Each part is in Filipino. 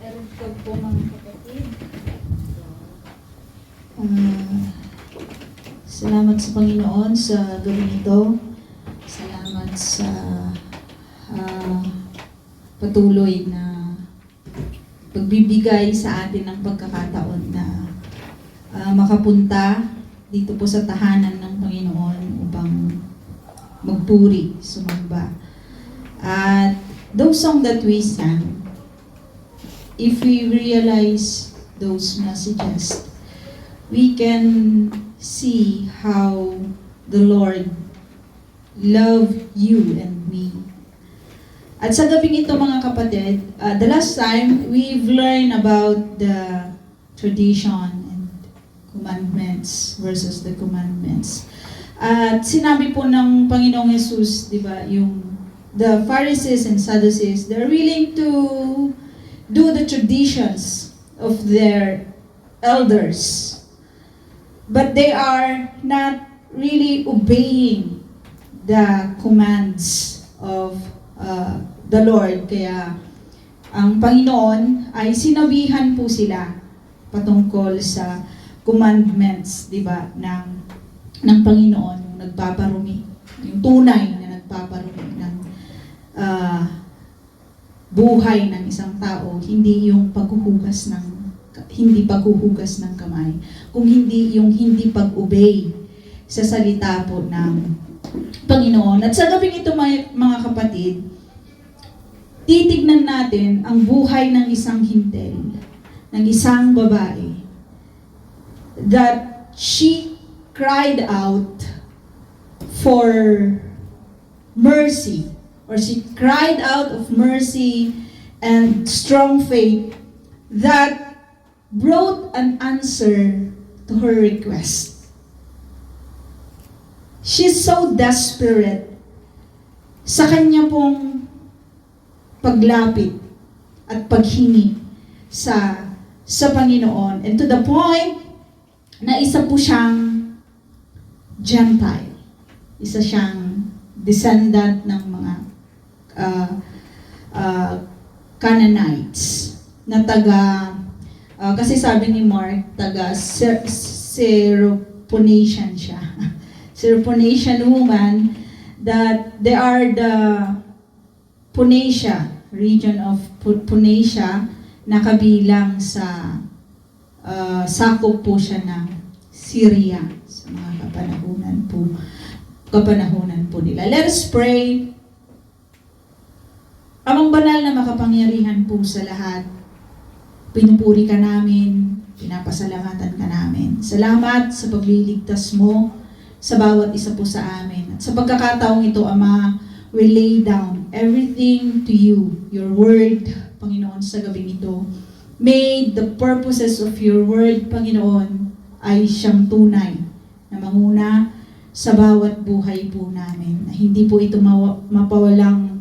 Ito po mga kapatid. Salamat sa Panginoon sa gawin ito. Salamat sa patuloy na pagbibigay sa atin ng pagkakataon na makapunta dito po sa tahanan ng Panginoon upang magpuri, sumamba. At those songs that we sang, if we realize those messages, we can see how the Lord loved you and me. At sa gabing ito mga kapatid, the last time we've learned about the tradition and commandments versus the commandments. At sinabi po ng Panginoong Jesus, di ba, the Pharisees and Sadducees, they're willing to do the traditions of their elders, but they are not really obeying the commands of the Lord. Kaya ang Panginoon ay sinabihan po sila patungkol sa commandments, di ba, ng Panginoon, nagpaparumi, yung tunay na nagpaparumi ng buhay ng isang tao, hindi yung paghuhugas ng kamay, kung hindi yung hindi pag-obey sa salita po ng Panginoon. At sa gabing ito mga kapatid, titignan natin ang buhay ng isang hintel, ng isang babae, that she cried out for mercy, or she cried out of mercy and strong faith that brought an answer to her request. She's so desperate sa kanya pong paglapit at paghingi sa Panginoon. And to the point na isa po siyang Gentile. Isa siyang descendant ng mga Canaanites na kasi sabi ni Mark, taga Syrophoenician siya. Syrophoenician woman, that they are the Phoenicia, region of Phoenicia, na kabilang sa sakop po siya ng Syria sa mga kapanahunan po nila. Let us pray. Amang banal na makapangyarihan po sa lahat, pinupuri ka namin, pinapasalamatan ka namin. Salamat sa pagliligtas mo sa bawat isa po sa amin. At sa pagkakataong ito, Ama, we lay down everything to you, your word, Panginoon, sa gabing ito. May the purposes of your word, Panginoon, ay siyang tunay na manguna sa bawat buhay po namin. Na hindi po ito mapawalang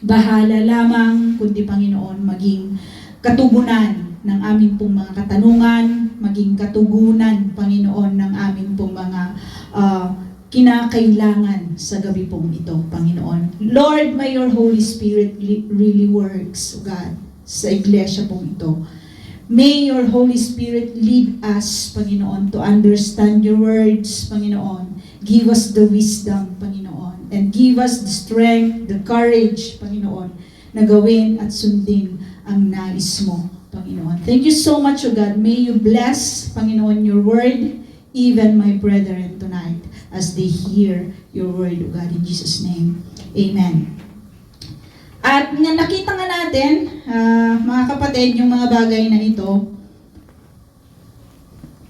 bahala lamang, kundi Panginoon, maging katugunan ng aming pong mga katanungan, maging katugunan, Panginoon, ng aming pong mga kinakailangan sa gabi pong ito, Panginoon. Lord, may your Holy Spirit really works, God, sa iglesia pong ito. May your Holy Spirit lead us, Panginoon, to understand your words, Panginoon. Give us the wisdom, Panginoon, and give us the strength, the courage, Panginoon, na gawin at sundin ang nais mo, Panginoon. Thank you so much, O God. May you bless, Panginoon, your word, even my brethren tonight, as they hear your word, O God, in Jesus' name. Amen. At nakita nga natin, mga kapatid, yung mga bagay na ito.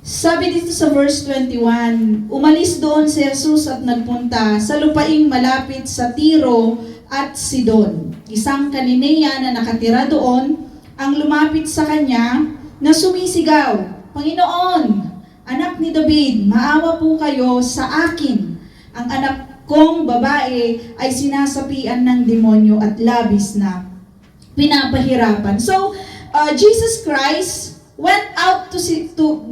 Sabi dito sa verse 21, umalis doon si Jesus at nagpunta sa lupaing malapit sa Tiro at Sidon. Isang Kananea na nakatira doon ang lumapit sa kanya na sumisigaw, Panginoon, anak ni David, maawa po kayo sa akin. Ang anak kong babae ay sinasapian ng demonyo at labis na pinapahirapan. So, Jesus Christ went out to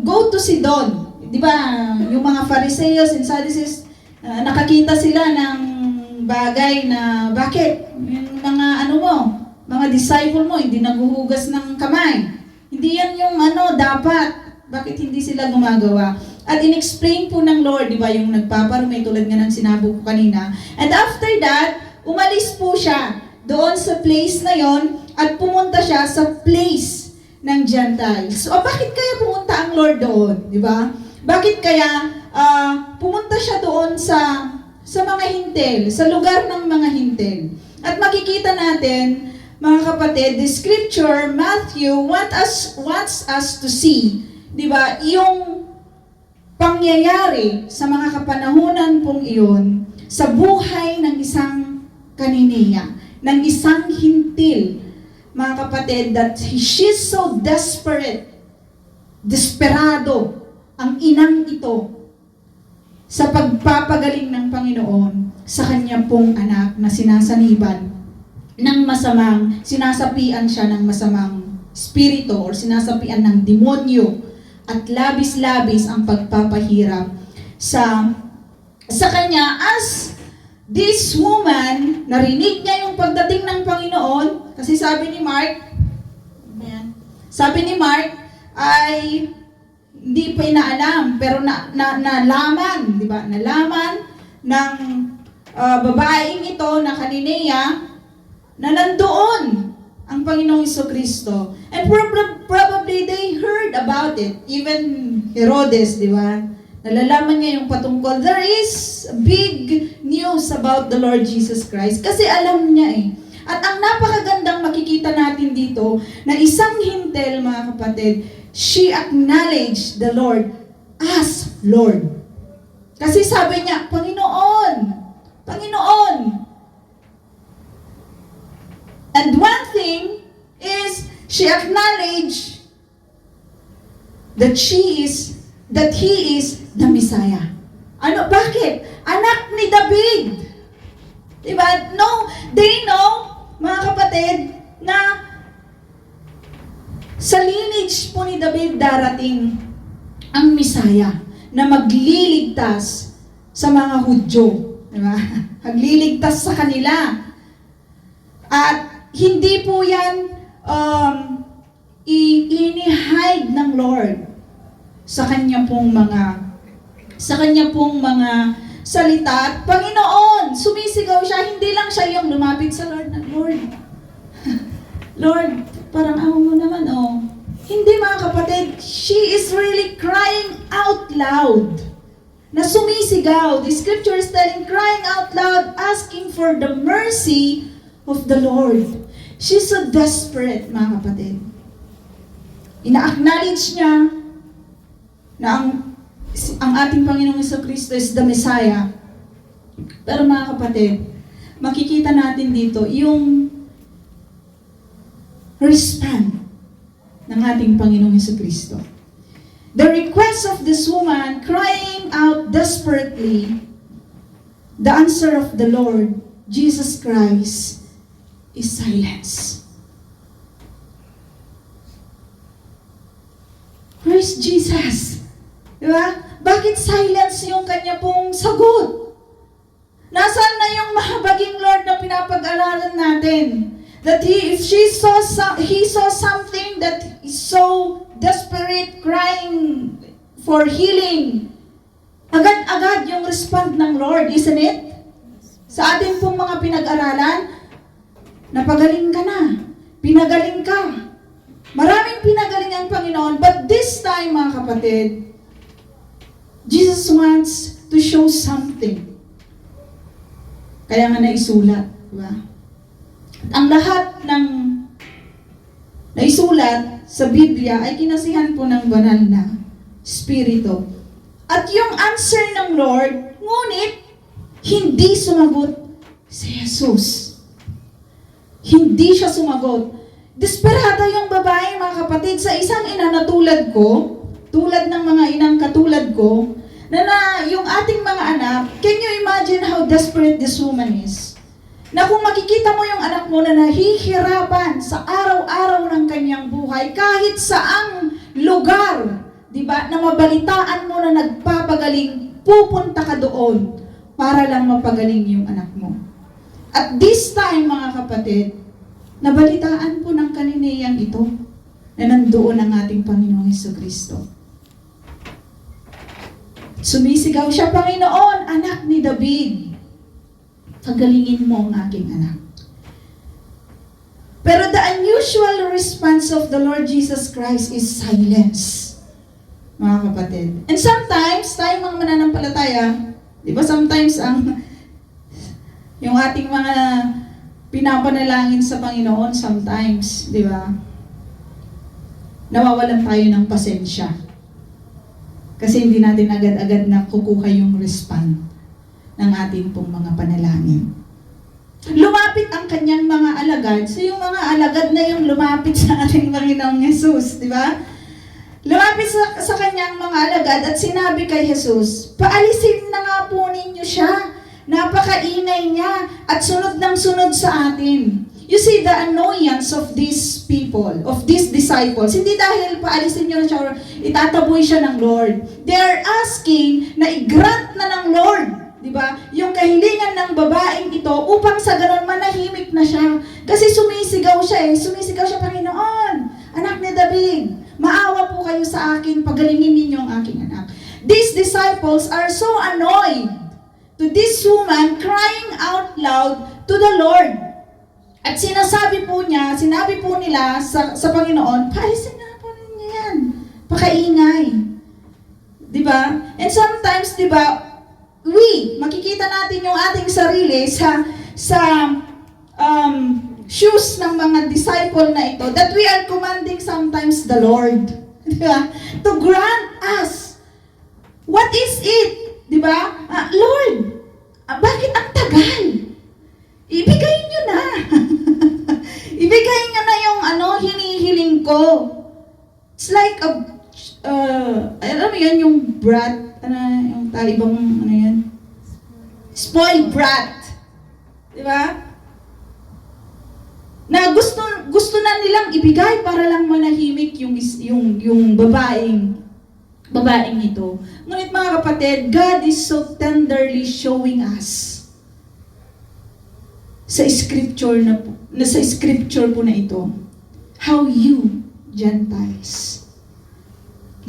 go to Sidon. Di ba, yung mga Pharisees and Sadducees, nakakita sila ng bagay na bakit yung mga mga disciple mo, hindi naghuhugas ng kamay. Hindi yan yung dapat. Bakit hindi sila gumagawa? At in-explain po ng Lord, di ba, yung nagpaparumi, tulad nga ng sinabi ko kanina. And after that, umalis po siya doon sa place na yon at pumunta siya sa place ng Gentiles. O bakit kaya pumunta ang Lord doon? Di ba? Bakit kaya pumunta siya doon sa mga hintil, sa lugar ng mga hintil? At makikita natin, mga kapatid, the scripture, Matthew, wants us to see, di ba, yung pangyayari sa mga kapanahunan pong iyon sa buhay ng isang Kanineya, ng isang hintil, mga kapatid, that she's so desperado ang inang ito sa pagpapagaling ng Panginoon sa kanya pong anak na sinasaniban ng masamang, sinasapian siya ng masamang spirito or sinasapian ng demonyo at labis-labis ang pagpapahirap sa kanya. As this woman, narinig niya yung pagdating ng Panginoon, kasi sabi ni Mark ay hindi pa inaalam, pero nalaman, di ba? Nalaman ng babaeng ito na Kanineya na nandoon ang Panginoong Jesucristo. And probably they heard about it. Even Herodes, di ba? Nalalaman niya yung patungkol. There is big news about the Lord Jesus Christ kasi alam niya eh. At ang napakagandang makikita natin dito na isang hintil, mga kapatid, she acknowledged the Lord as Lord. Kasi sabi niya, Panginoon, Panginoon. And one thing is, she acknowledged that he is the Messiah. Bakit? Anak ni David. Diba? No, they know, mga kapatid, na sa lineage po ni David darating ang Messiah na magliligtas sa mga Hudyo. Diba? Magliligtas sa kanila. At hindi po yan i-hide ng Lord sa kanya pong mga salita. At Panginoon, sumisigaw siya, hindi lang siya yung lumapit sa Lord na, Lord, Lord, parang ako mo naman, oh. Hindi, mga kapatid, she is really crying out loud. Na sumisigaw. The scripture is telling, crying out loud, asking for the mercy of the Lord. She's so desperate, mga kapatid. Ina-acknowledge niya na ang ating Panginoong Jesucristo is the Messiah. Pero mga kapatid, makikita natin dito yung response ng ating Panginoong Jesucristo. The request of this woman crying out desperately, the answer of the Lord Jesus Christ is silence. Praise Jesus. Diba? Bakit silence yung kanya pong sagot? Nasaan na yung mahabaging Lord na pinapag-aralan natin? That he saw something that is so desperate, crying for healing. Agad-agad yung respond ng Lord, isn't it? Sa ating pong mga pinag-aralan, napagaling ka na, pinagaling ka. Maraming pinagaling ang Panginoon, but this time, mga kapatid, Jesus wants to show something. Kaya nga naisulat, diba? Ang lahat ng naisulat sa Biblia ay kinasihan po ng banal na Espiritu. At yung answer ng Lord, ngunit hindi sumagot si Jesus. Hindi siya sumagot. Desperada yung babae, mga kapatid, sa isang ina na tulad ko, tulad ng mga inang katulad ko, na yung ating mga anak, can you imagine how desperate this woman is? Na kung makikita mo yung anak mo na nahihirapan sa araw-araw ng kanyang buhay, kahit saang lugar, di ba, na mabalitaan mo na nagpapagaling, pupunta ka doon para lang mapagaling yung anak mo. At this time, mga kapatid, Nabalitaan po ng kaniniyang ito na nandoon ang ating Panginoong Hesukristo. Sumisigaw siya, Panginoon, anak ni David, pagalingin mo ang aking anak. Pero the unusual response of the Lord Jesus Christ is silence, mga kapatid. And sometimes, tayong mga mananampalataya, di ba sometimes yung ating mga pinapanalangin sa Panginoon, sometimes, di ba, nawawalan tayo ng pasensya. Kasi hindi natin agad-agad na kukuha yung respond ng ating pong mga panalangin. Lumapit ang kanyang mga alagad. So yung mga alagad na yung lumapit sa ating Panginoong Jesus, di ba? Lumapit sa kanyang mga alagad at sinabi kay Jesus, paalisin na nga po ninyo siya. Napakaingay niya at sunod ng sunod sa atin. You see the annoyance of these people, of these disciples. Hindi dahil paalisin nyo na siya or itataboy siya ng Lord. They are asking na i-grant na ng Lord, di ba? Yung kahilingan ng babaeng ito upang sa ganon manahimik na siya. Kasi sumisigaw siya Sumisigaw siya, Panginoon, anak ni David, maawa po kayo sa akin, pagalingin ninyo ang aking anak. These disciples are so annoyed to this woman crying out loud to the Lord. At sinabi po nila sa Panginoon, paalisin na po ninyo yan. Pakaingay. Diba? And sometimes, diba, makikita natin yung ating sarili sa shoes ng mga disciple na ito, that we are commanding sometimes the Lord. Diba? To grant us. What is it? Diba? Lord, bakit ang tagal? Ibigay nyo na. Ibigay nyo na yung hinihiling ko. It's like alam mo yan, yung brat, yung talibang, yan? Spoiled brat. Diba? Na gusto na nilang ibigay para lang manahimik yung babaeng ito. Ngunit mga kapatid, God is so tenderly showing us sa scripture po na ito, how you, Gentiles,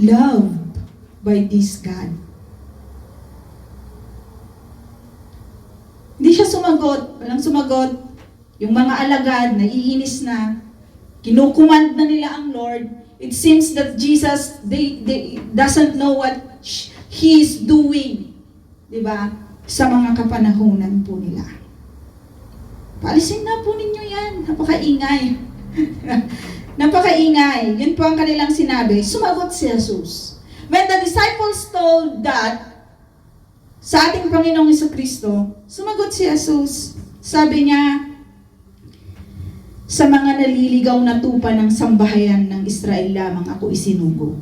loved by this God. Hindi siya sumagot, walang sumagot. Yung mga alagad, naiinis na, kinukumand na nila ang Lord. It seems that Jesus, they doesn't know what He is doing, di ba? Sa mga kapanahunan po nila. Paalisin na po ninyo yan. Napakaingay. Napakaingay. Yun po ang kanilang sinabi. Sumagot si Jesus. When the disciples told that sa ating Panginoong Hesukristo, sumagot si Jesus. Sabi niya, sa mga naliligaw na tupa ng sambahayan ng Israel lamang ako isinugo.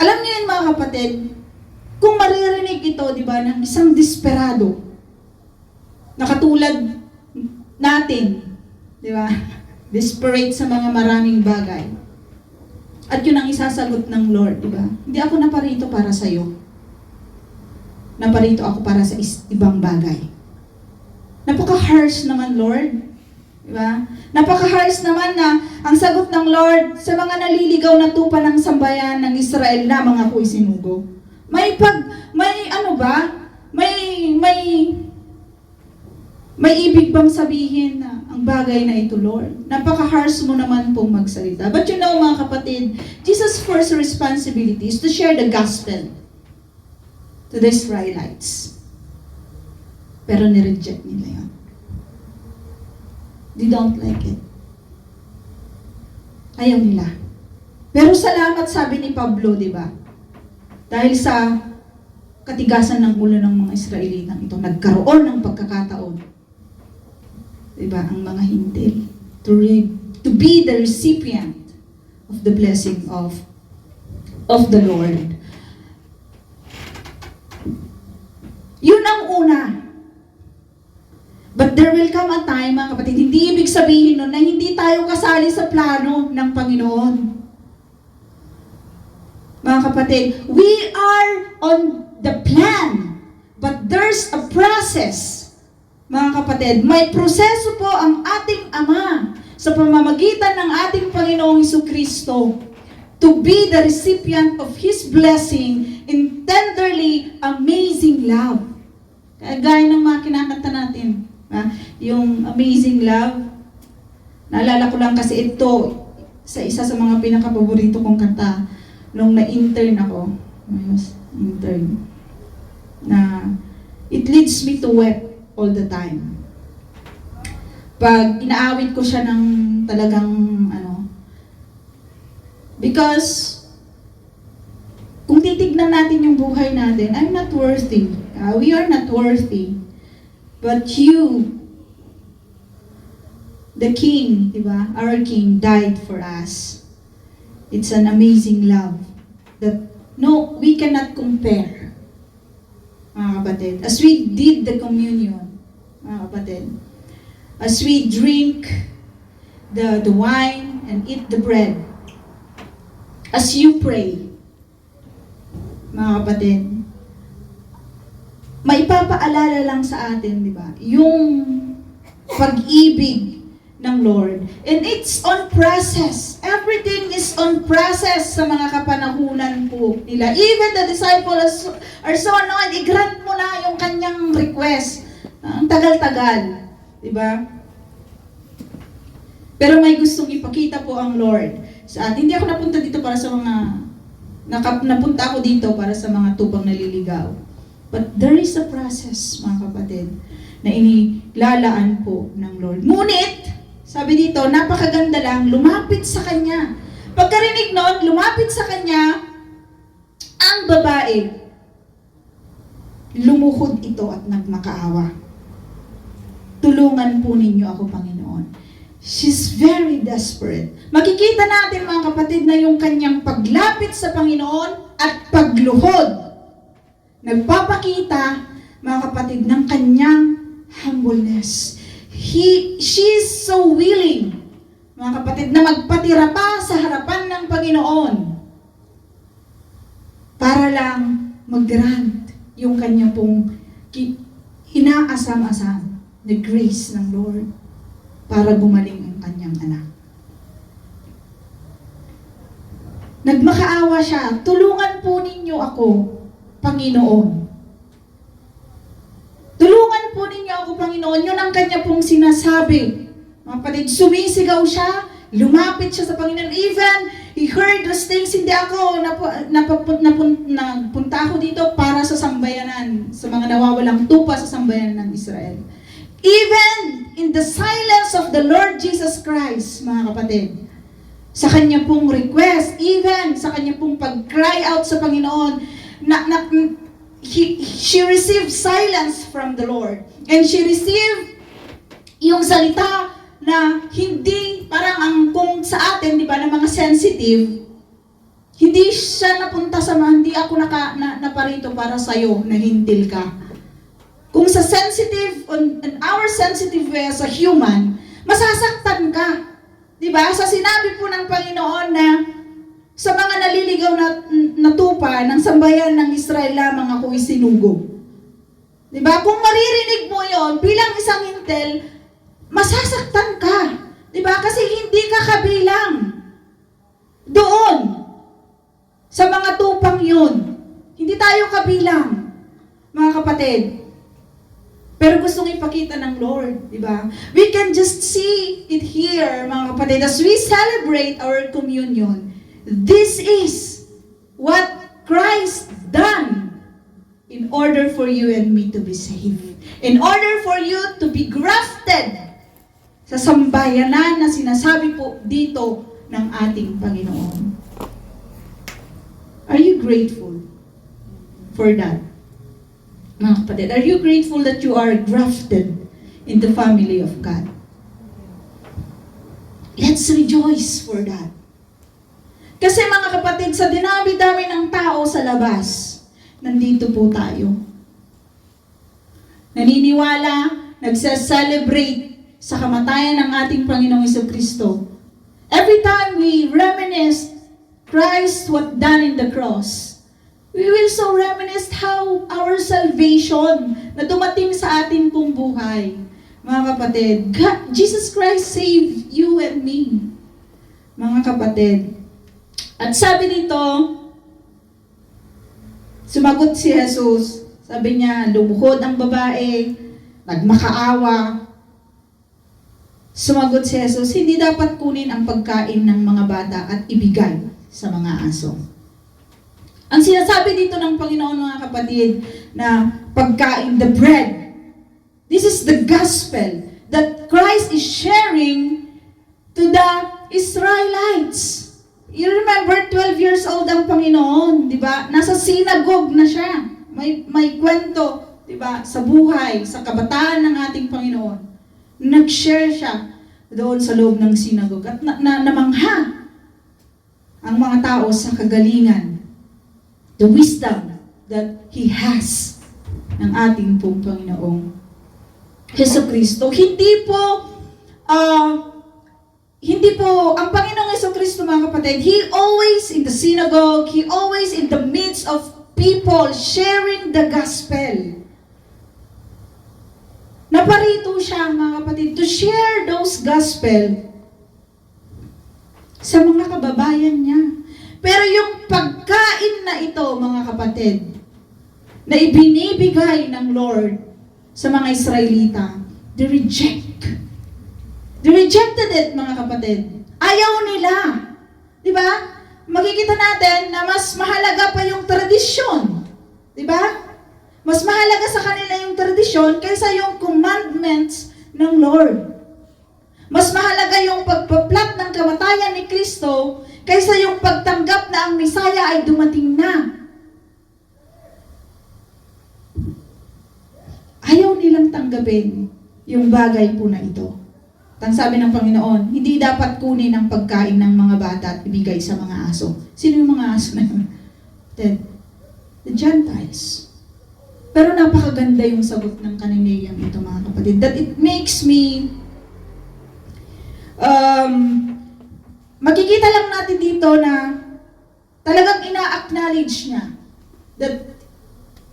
Alam niyo yun mga kapatid, kung maririnig ito, di ba, ng isang desperado, na katulad natin, di ba, desperate sa mga maraming bagay, at yun ang isasagot ng Lord, di ba? Hindi ako naparito para sa'yo. Naparito ako para sa ibang bagay. Napaka-harsh naman, Lord. Di ba? Napaka-harsh naman na ang sagot ng Lord, sa mga naliligaw na tupa ng sambayan ng Israel lamang ako isinugo. May ibig bang sabihin na ang bagay na ito, Lord? Napaka-harsh mo naman pong magsalita. But you know, mga kapatid, Jesus' first responsibility is to share the gospel to the Israelites. Pero nireject nila yun. They don't like it. Ayaw nila. Pero salamat, sabi ni Pablo, di ba? Dahil sa katigasan ng ulo ng mga Israelitang ito, nagkaroon ng pagkakataon. Diba? Ang mga hintil. To be the recipient of the blessing of the Lord. Yun ang una. But there will come a time, mga kapatid, hindi ibig sabihin nun na hindi tayo kasali sa plano ng Panginoon. Mga kapatid, we are on the plan, but there's a process, mga kapatid. May proseso po ang ating Ama sa pamamagitan ng ating Panginoong Jesucristo to be the recipient of His blessing in tenderly amazing love. Gaya ng mga kinakanta natin, yung amazing love. Naalala ko lang kasi ito sa isa sa mga pinakapaborito kong kanta nung na-intern ako. Intern. Na it leads me to weep all the time. Pag inaawit ko siya ng talagang because kung titignan natin yung buhay natin, I'm not worthy. We are not worthy. But you, the King, diba? Our King died for us. It's an amazing love that we cannot compare. Mga kapatid, as we did the communion, mga kapatid, as we drink the wine and eat the bread, as you pray, mga kapatid, maipapaalala lang sa atin, di ba, yung pag-ibig ng Lord. And it's on process. Everything is on process sa mga kapanahunan po nila. Even the disciples are so annoyed, i-grant mo na yung kanyang request. Ang tagal-tagal. Diba? Pero may gustong ipakita po ang Lord sa atin. Hindi ako napunta dito para sa mga, napunta ako dito para sa mga tupang naliligaw. But there is a process, mga kapatid, na inilalaan po ng Lord. Ngunit, sabi dito, napakaganda lang, lumapit sa Kanya. Pagkarinig noon, lumapit sa Kanya, ang babae, lumuhod ito at nagmakaawa. Tulungan po ninyo ako, Panginoon. She's very desperate. Makikita natin, mga kapatid, na yung kanyang paglapit sa Panginoon at pagluhod, nagpapakita, mga kapatid, ng kanyang humbleness. She's so willing, mga kapatid, na magpatira pa sa harapan ng Panginoon para lang mag-grant yung kanya pong inaasam-asam na grace ng Lord para gumaling ang kanyang anak. Nagmakaawa siya, tulungan po ninyo ako, Panginoon. Tulungan po ninyo ako, Panginoon. Yun ang kanya pong sinasabi. Mga kapatid, sumisigaw siya, lumapit siya sa Panginoon. Even, he heard those things. Hindi ako, napunta ako dito para sa sambayanan, sa mga nawawalang tupa sa sambayanan ng Israel. Even in the silence of the Lord Jesus Christ, mga kapatid, sa kanya pong request, even sa kanya pong pag-cry out sa Panginoon, she received silence from the Lord. And she received yung salita na hindi, parang ang kung sa atin, di ba, na mga sensitive, hindi siya napunta sa mga, hindi ako naparito para sa'yo, na hintil ka. Kung sa sensitive, on our sensitive way as a human, masasaktan ka. Di ba? Sa sinabi po ng Panginoon na sa mga naliligaw na tupa ng sambayan ng Israel lamang ako isinugo. Diba? Kung maririnig mo yon bilang isang hintel, masasaktan ka. Diba? Kasi hindi ka kabilang doon sa mga tupang yun. Hindi tayo kabilang, mga kapatid. Pero gustong ipakita ng Lord, diba? We can just see it here, mga kapatid, as we celebrate our communion. This is what Christ done in order for you and me to be saved. In order for you to be grafted sa sambayanan na sinasabi po dito ng ating Panginoon. Are you grateful for that? Mga kapatid, are you grateful that you are grafted in the family of God? Let's rejoice for that. Kasi mga kapatid, sa dinami-dami ng tao sa labas, nandito po tayo. Naniniwala, nagse-celebrate sa kamatayan ng ating Panginoong Jesucristo. Every time we reminisce Christ what done in the cross, We will so reminisce how our salvation na dumating sa ating pong buhay. Mga kapatid, Jesus Christ saved you and me. Mga kapatid. At sabi dito, sumagot si Jesus. Sabi niya, lumuhod ang babae, nagmakaawa. Sumagot si Jesus, hindi dapat kunin ang pagkain ng mga bata at ibigay sa mga aso. Ang sinasabi dito ng Panginoon, mga kapatid, na pagkain, the bread. This is the gospel that Christ is sharing to the Israelites. You remember, 12 years old ang Panginoon, di ba? Nasa synagogue na siya. May kwento, di ba? Sa buhay, sa kabataan ng ating Panginoon. Nag-share siya doon sa loob ng synagogue. At namangha ang mga tao sa kagalingan, the wisdom that He has ng ating pong Panginoong Jesucristo. Hindi po, ang Panginoong Jesucristo, mga kapatid, He always in the synagogue, He always in the midst of people sharing the gospel. Naparito siya, mga kapatid, to share those gospel sa mga kababayan niya. Pero yung pagkain na ito, mga kapatid, na ibinibigay ng Lord sa mga Israelita, they rejected it, mga kapatid. Ayaw nila. Di ba? Makikita natin na mas mahalaga pa yung tradisyon. Di ba? Mas mahalaga sa kanila yung tradisyon kaysa yung commandments ng Lord. Mas mahalaga yung pagpaplat ng kamatayan ni Kristo kaysa yung pagtanggap na ang Misaya ay dumating na. Ayaw nilang tanggapin yung bagay po na ito. Ang sabi ng Panginoon, hindi dapat kunin ang pagkain ng mga bata at ibigay sa mga aso. Sino yung mga aso na yun? The Gentiles. Pero napakaganda yung sagot ng kaniniyang ito, mga kapatid. That it makes me makikita lang natin dito na talagang ina-acknowledge niya that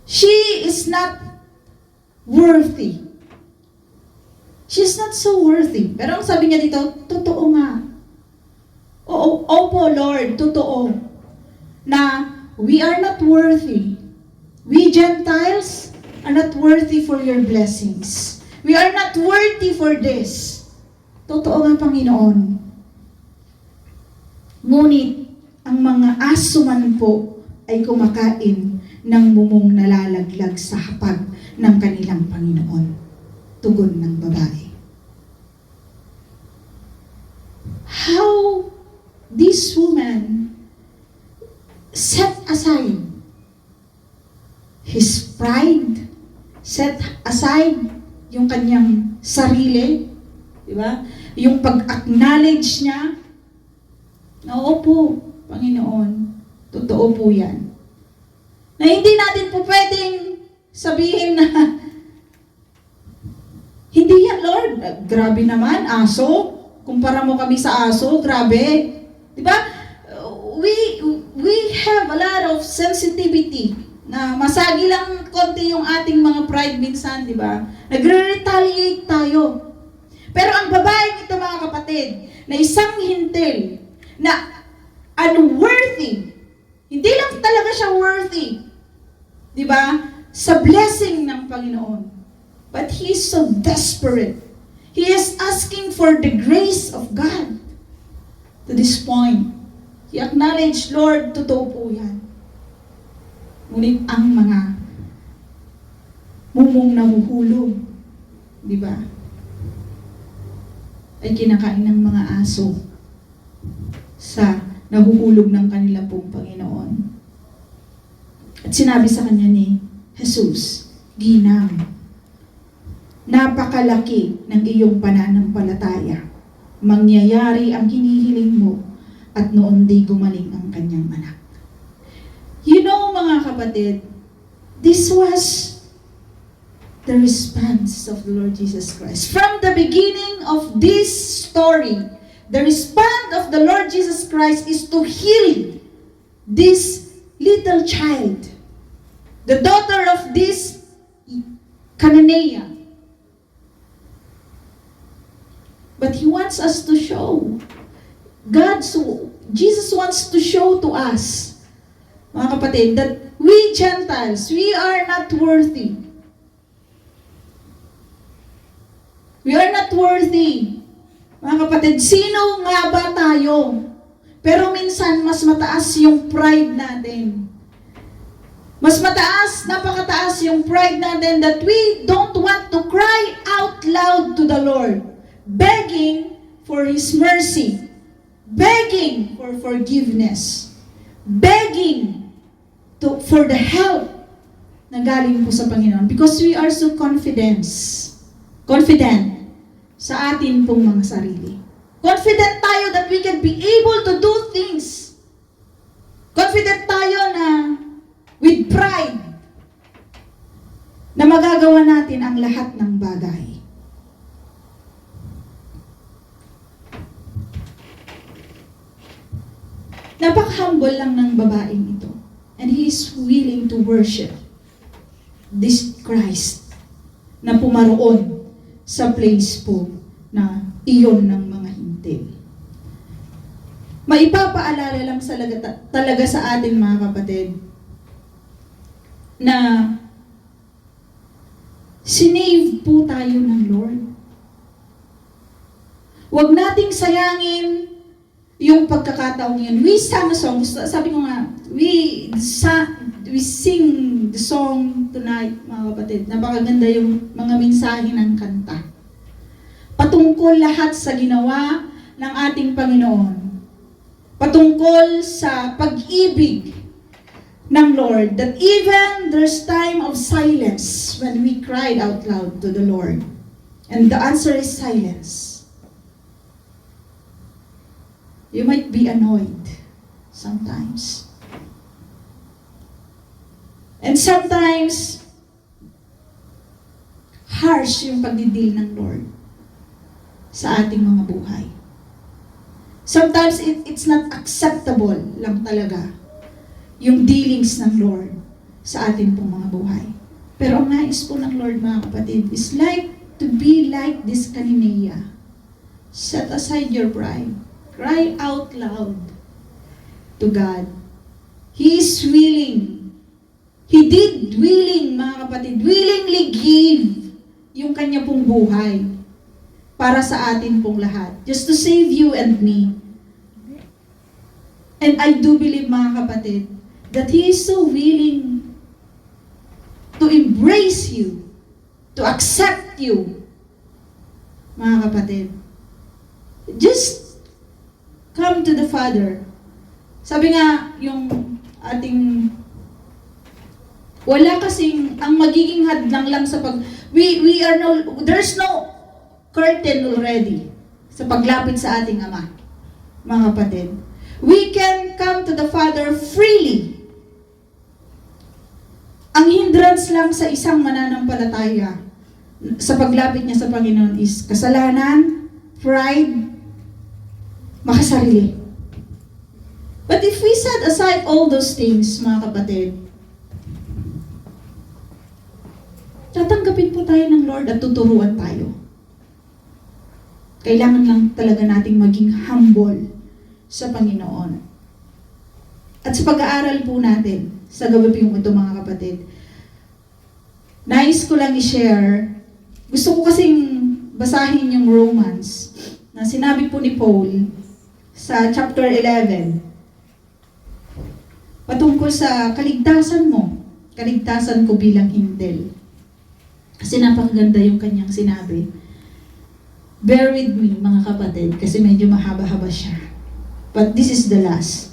she is not worthy. She's not so worthy. Pero ang sabi niya dito, totoo nga. Opo, Lord, totoo. Na we are not worthy. We Gentiles are not worthy for your blessings. We are not worthy for this. Totoo nga, Panginoon. Ngunit, ang mga aso man po ay kumakain ng mumong nalalaglag sa hapag ng kanilang Panginoon. Tugon ng babae. How this woman set aside his pride, set aside yung kanyang sarili, di ba? Yung pag-acknowledge niya, na opo, Panginoon, totoo po yan. Na hindi natin po pwedeng sabihin na hindi yan, Lord. Grabe naman, aso. Kumpara mo kami sa aso, grabe. Diba? We have a lot of sensitivity na masagi lang konti yung ating mga pride minsan, diba? Nagre-retaliate tayo. Pero ang babaeng ito, mga kapatid, na isang hintil, na unworthy, hindi lang talaga siya worthy, diba? Sa blessing ng Panginoon. But he is so desperate. He is asking for the grace of God. To this point, he acknowledged, Lord, totoo po yan. Ngunit ang mga mumong nahuhulog, di ba, ay kinakain ng mga aso sa nahuhulog ng kanila pong Panginoon. At sinabi sa kanya ni Jesus, ginang, napakalaki ng iyong pananampalataya. Mangyayari ang hinihiling mo at noon di gumaling ang kanyang anak. You know, mga kapatid, this was the response of the Lord Jesus Christ. From the beginning of this story, the response of the Lord Jesus Christ is to heal this little child. the daughter of this Canaanea. But He wants us to show. Jesus wants to show to us, mga kapatid, that we Gentiles, we are not worthy. We are not worthy. Mga kapatid, sino nga ba tayo? Pero minsan, mas mataas yung pride natin. Mas mataas, napakataas yung pride natin that we don't want to cry out loud to the Lord, begging for His mercy, begging for forgiveness, begging for the help na galing po sa Panginoon. Because we are so confident sa atin pong mga sarili. Confident tayo that we can be able to do things. Confident tayo na with pride na magagawa natin ang lahat ng bagay. Napaka-humble lang ng babaeng ito. And he is willing to worship this Christ na pumaroon sa place po na iyon ng mga hintil. Maipapaalala lang talaga sa atin, mga kapatid, na sinave po tayo ng Lord. Huwag nating sayangin yung pagkakataong yun. We sang a song. Sabi ko nga, we sing the song tonight, mga kapatid. Napakaganda yung mga mensahe ng kanta. Patungkol lahat sa ginawa ng ating Panginoon. Patungkol sa pag-ibig ng Lord. That even there's time of silence when we cried out loud to the Lord. And the answer is silence. You might be annoyed sometimes. And sometimes, harsh yung pagdidil ng Lord sa ating mga buhay. Sometimes, it's not acceptable lang talaga yung dealings ng Lord sa ating pong mga buhay. Pero ang nais po ng Lord, mga kapatid, is like to be like this Canaanea. Set aside your pride. Cry out loud to God. He is willing. He did willing, mga kapatid, willingly give yung kanya pong buhay para sa atin pong lahat. Just to save you and me. And I do believe, mga kapatid, that He is so willing to embrace you, to accept you, mga kapatid. Just come to the Father. Sabi nga, yung ating, wala kasing, ang magiging hadlang lang sa there's no curtain already sa paglapit sa ating Ama, mga kapatid. We can come to the Father freely. Ang hindrance lang sa isang mananampalataya sa paglapit niya sa Panginoon is kasalanan, pride, makasarili. But if we set aside all those things, mga kapatid, tatanggapin po tayo ng Lord at tuturuan tayo. Kailangan lang talaga nating maging humble sa Panginoon. At sa pag-aaral po natin, sa gabi po ito, mga kapatid, nais ko lang i-share, gusto ko kasing basahin yung Romans, na sinabi po ni Paul, sa chapter 11, patungkol sa kaligtasan mo, kaligtasan ko bilang hintil. Kasi napakaganda yung kanyang sinabi. Bear with me, mga kapatid, kasi medyo mahaba-haba siya. But this is the last.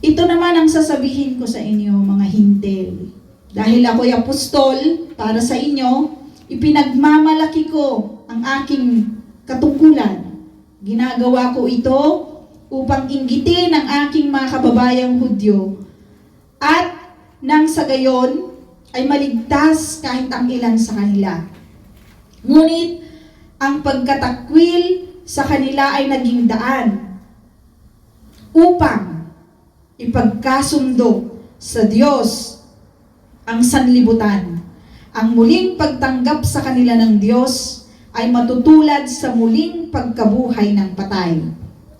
Ito naman ang sasabihin ko sa inyo, mga hintil. Dahil ako'y apostol para sa inyo, ipinagmamalaki ko ang aking katungkulan. Ginagawa ko ito upang inggitin ang aking mga kababayang Hudyo at nang sa gayon ay maligtas kahit ang ilan sa kanila. Ngunit ang pagkatakwil sa kanila ay naging daan upang ipagkasundo sa Diyos ang sanlibutan. Ang muling pagtanggap sa kanila ng Diyos ay matutulad sa muling pagkabuhay ng patay.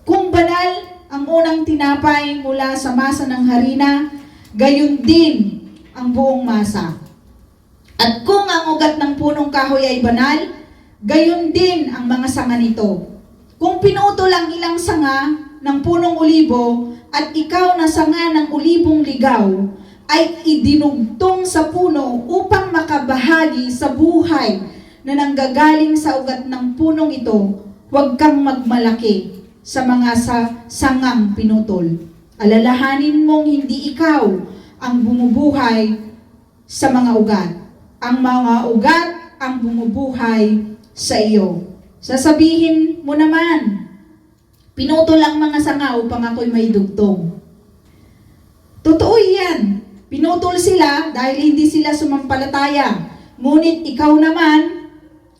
Kung banal ang unang tinapay mula sa masa ng harina, gayon din ang buong masa. At kung ang ugat ng punong kahoy ay banal, gayon din ang mga sanga nito. Kung pinuto lang ilang sanga ng punong olibo at ikaw na sanga ng olibong ligaw, ay idinugtong sa puno upang makabahagi sa buhay na nanggagaling sa ugat ng punong ito, huwag kang magmalaki sa mga sangang pinutol. Alalahanin mong hindi ikaw ang bumubuhay sa mga ugat. Ang mga ugat ang bumubuhay sa iyo. Sasabihin mo naman, pinutol ang mga sanga upang ako'y may dugtong. Totoo yan. Pinutol sila dahil hindi sila sumampalataya. Ngunit ikaw naman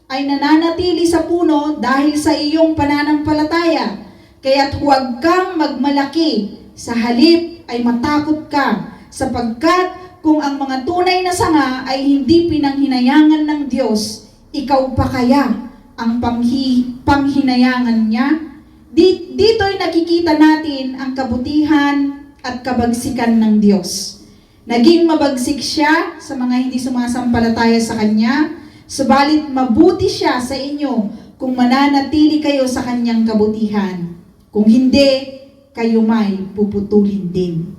ay nananatili sa puno dahil sa iyong pananampalataya. Kaya't huwag kang magmalaki. Sa halip ay matakot ka, sapagkat kung ang mga tunay na sanga ay hindi pinanghinayangan ng Diyos, ikaw pa kaya ang panghinayangan niya? Dito'y nakikita natin ang kabutihan at kabagsikan ng Diyos. Naging mabagsik siya sa mga hindi sumasampalataya sa Kanya, subalit mabuti siya sa inyo kung mananatili kayo sa Kanyang kabutihan. Kung hindi, kayo may puputulin din.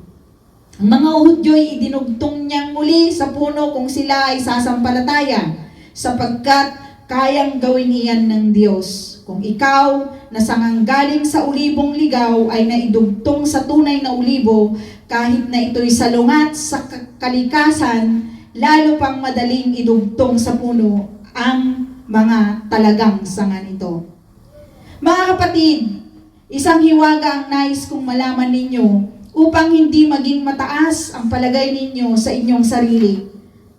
Ang mga Hudyo'y idinugtong niyang muli sa puno kung sila ay sasampalataya, sapagkat kayang gawin iyan ng Diyos. Kung ikaw na sangang galing sa ulibong ligaw ay naidugtong sa tunay na ulibo, kahit na ito'y salungat sa kalikasan, lalo pang madaling idugtong sa puno ang mga talagang sanga nito. Mga kapatid, isang hiwaga ang nais kong malaman ninyo upang hindi maging mataas ang palagay ninyo sa inyong sarili.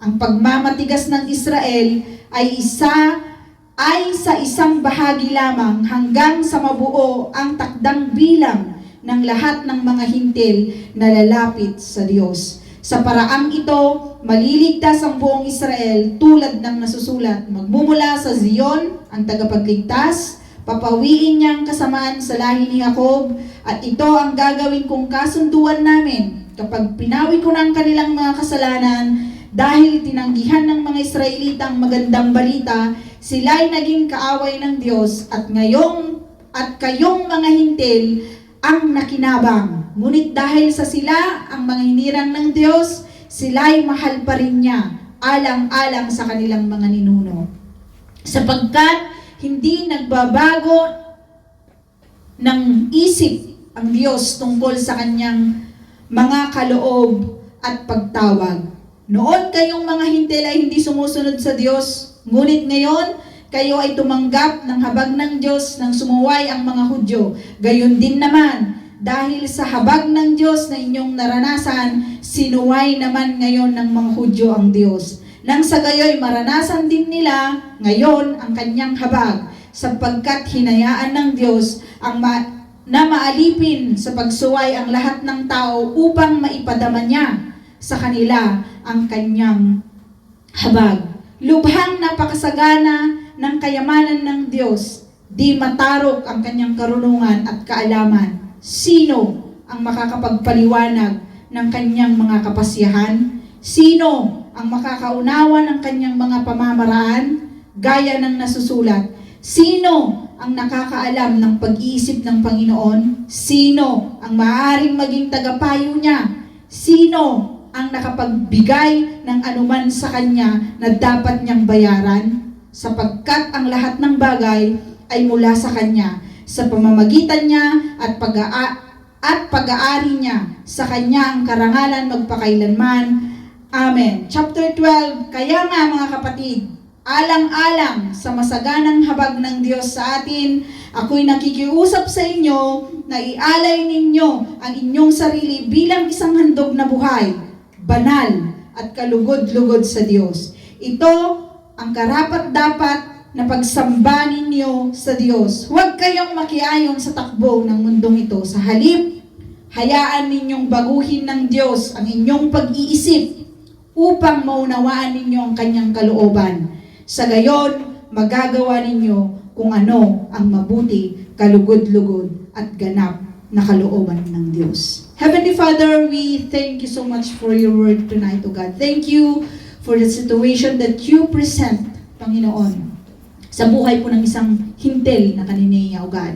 Ang pagmamatigas ng Israel ay sa isang bahagi lamang hanggang sa mabuo ang takdang bilang ng lahat ng mga hintil na lalapit sa Diyos. Sa paraang ito, maliligtas ang buong Israel tulad ng nasusulat. Magmumula sa Zion ang tagapagligtas, papawiin niya ang kasamaan sa lahi ni Jacob, at ito ang gagawin kong kasunduan namin kapag pinawi ko ng kanilang mga kasalanan. Dahil tinanggihan ng mga Israelita ang magandang balita, sila'y naging kaaway ng Diyos at kayong mga hintil ang nakinabang. Ngunit dahil sa sila, ang mga hinirang ng Diyos, sila'y mahal pa rin niya, alang-alang sa kanilang mga ninuno. Sapagkat hindi nagbabago ng isip ang Diyos tungkol sa kanyang mga kaloob at pagtawag. Noon kayong mga hintil ay hindi sumusunod sa Diyos, ngunit ngayon kayo ay tumanggap ng habag ng Diyos nang sumuway ang mga Hudyo. Gayon din naman, dahil sa habag ng Diyos na inyong naranasan, sinuway naman ngayon ng mga Hudyo ang Diyos. Nang sa gayoy maranasan din nila ngayon ang kanyang habag, sapagkat hinayaan ng Diyos na maalipin sa pagsuway ang lahat ng tao upang maipadama niya sa kanila ang kanyang habag. Lubhang napakasagana ng kayamanan ng Diyos, di matarok ang kanyang karunungan at kaalaman. Sino ang makakapagpaliwanag ng kanyang mga kapasyahan? Sino ang makakaunawa ng kanyang mga pamamaraan? Gaya ng nasusulat, sino ang nakakaalam ng pag-iisip ng Panginoon? Sino ang maaaring maging tagapayo niya? Sino ang nakapagbigay ng anuman sa kanya na dapat niyang bayaran? Sapagkat ang lahat ng bagay ay mula sa kanya, sa pamamagitan niya at pag-aari niya, sa kanya ang karangalan magpakailanman. Amen. Chapter 12, kaya nga mga kapatid, alang-alang sa masaganang habag ng Diyos sa atin, ako'y nakikiusap sa inyo na ialay ninyo ang inyong sarili bilang isang handog na buhay, banal at kalugod-lugod sa Diyos. Ito ang karapat-dapat na pagsamba ninyo sa Diyos. Huwag kayong makiayon sa takbo ng mundong ito. Sa halip, hayaan ninyong baguhin ng Diyos ang inyong pag-iisip upang maunawaan ninyo ang kanyang kalooban. Sa gayon, magagawa ninyo kung ano ang mabuti, kalugod-lugod at ganap na kalooban ng Diyos. Heavenly Father, we thank you so much for your word tonight, O God. Thank you for the situation that you present, Panginoon, sa buhay po ng isang hintil na kanineya, O God.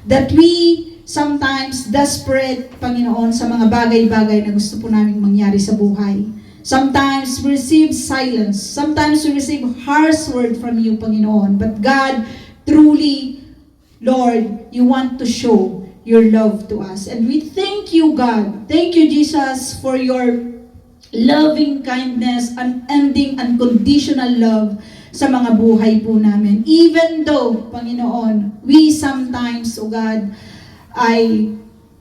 That we sometimes desperate, Panginoon, sa mga bagay-bagay na gusto po namin mangyari sa buhay. Sometimes we receive silence. Sometimes we receive harsh word from you, Panginoon. But God, truly, Lord, you want to show your love to us. And we thank you, God. Thank you, Jesus, for your loving kindness, unending, unconditional love sa mga buhay po namin. Even though, Panginoon, we sometimes, O God, ay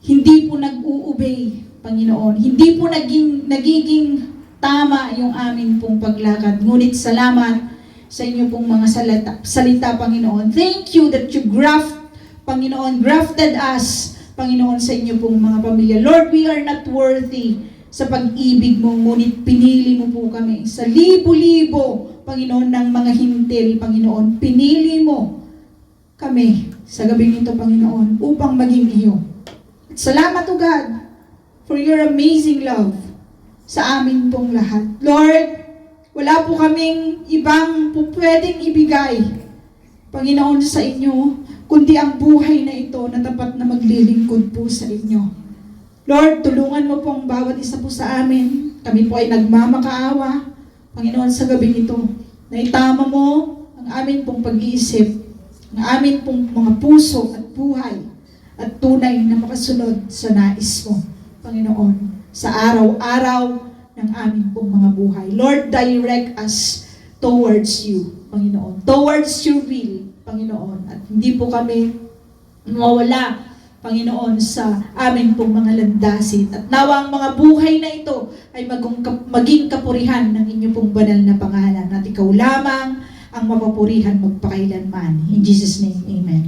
hindi po nag-uubay, Panginoon. Hindi po nagiging tama yung amin pong paglakad. Ngunit salamat sa inyo pong mga salita, Panginoon. Thank you that you grafted us, Panginoon, sa inyo pong mga pamilya. Lord, we are not worthy sa pag-ibig mo, ngunit pinili mo po kami. Sa libo-libo, Panginoon, ng mga hintil, Panginoon, pinili mo kami sa gabing ito, Panginoon, upang maging iyo. At salamat, O God, for your amazing love sa amin pong lahat. Lord, wala po kaming ibang pwedeng ibigay, Panginoon, sa inyo, kundi ang buhay na ito na tapat na maglilingkod po sa inyo. Lord, tulungan mo po ang bawat isa po sa amin. Kami po ay nagmamakaawa, Panginoon, sa gabing ito, na itama mo ang amin pong pag-iisip, ang amin pong mga puso at buhay, at tunay na makasunod sa nais mo, Panginoon, sa araw-araw ng amin pong mga buhay. Lord, direct us towards you, Panginoon, towards your will, Panginoon, at hindi po kami mawala, Panginoon, sa amin pong mga landasin. At nawa ang mga buhay na ito ay maging kapurihan ng inyo pong banal na pangalan. At ikaw lamang ang mapapurihan magpakailanman. In Jesus' name, Amen.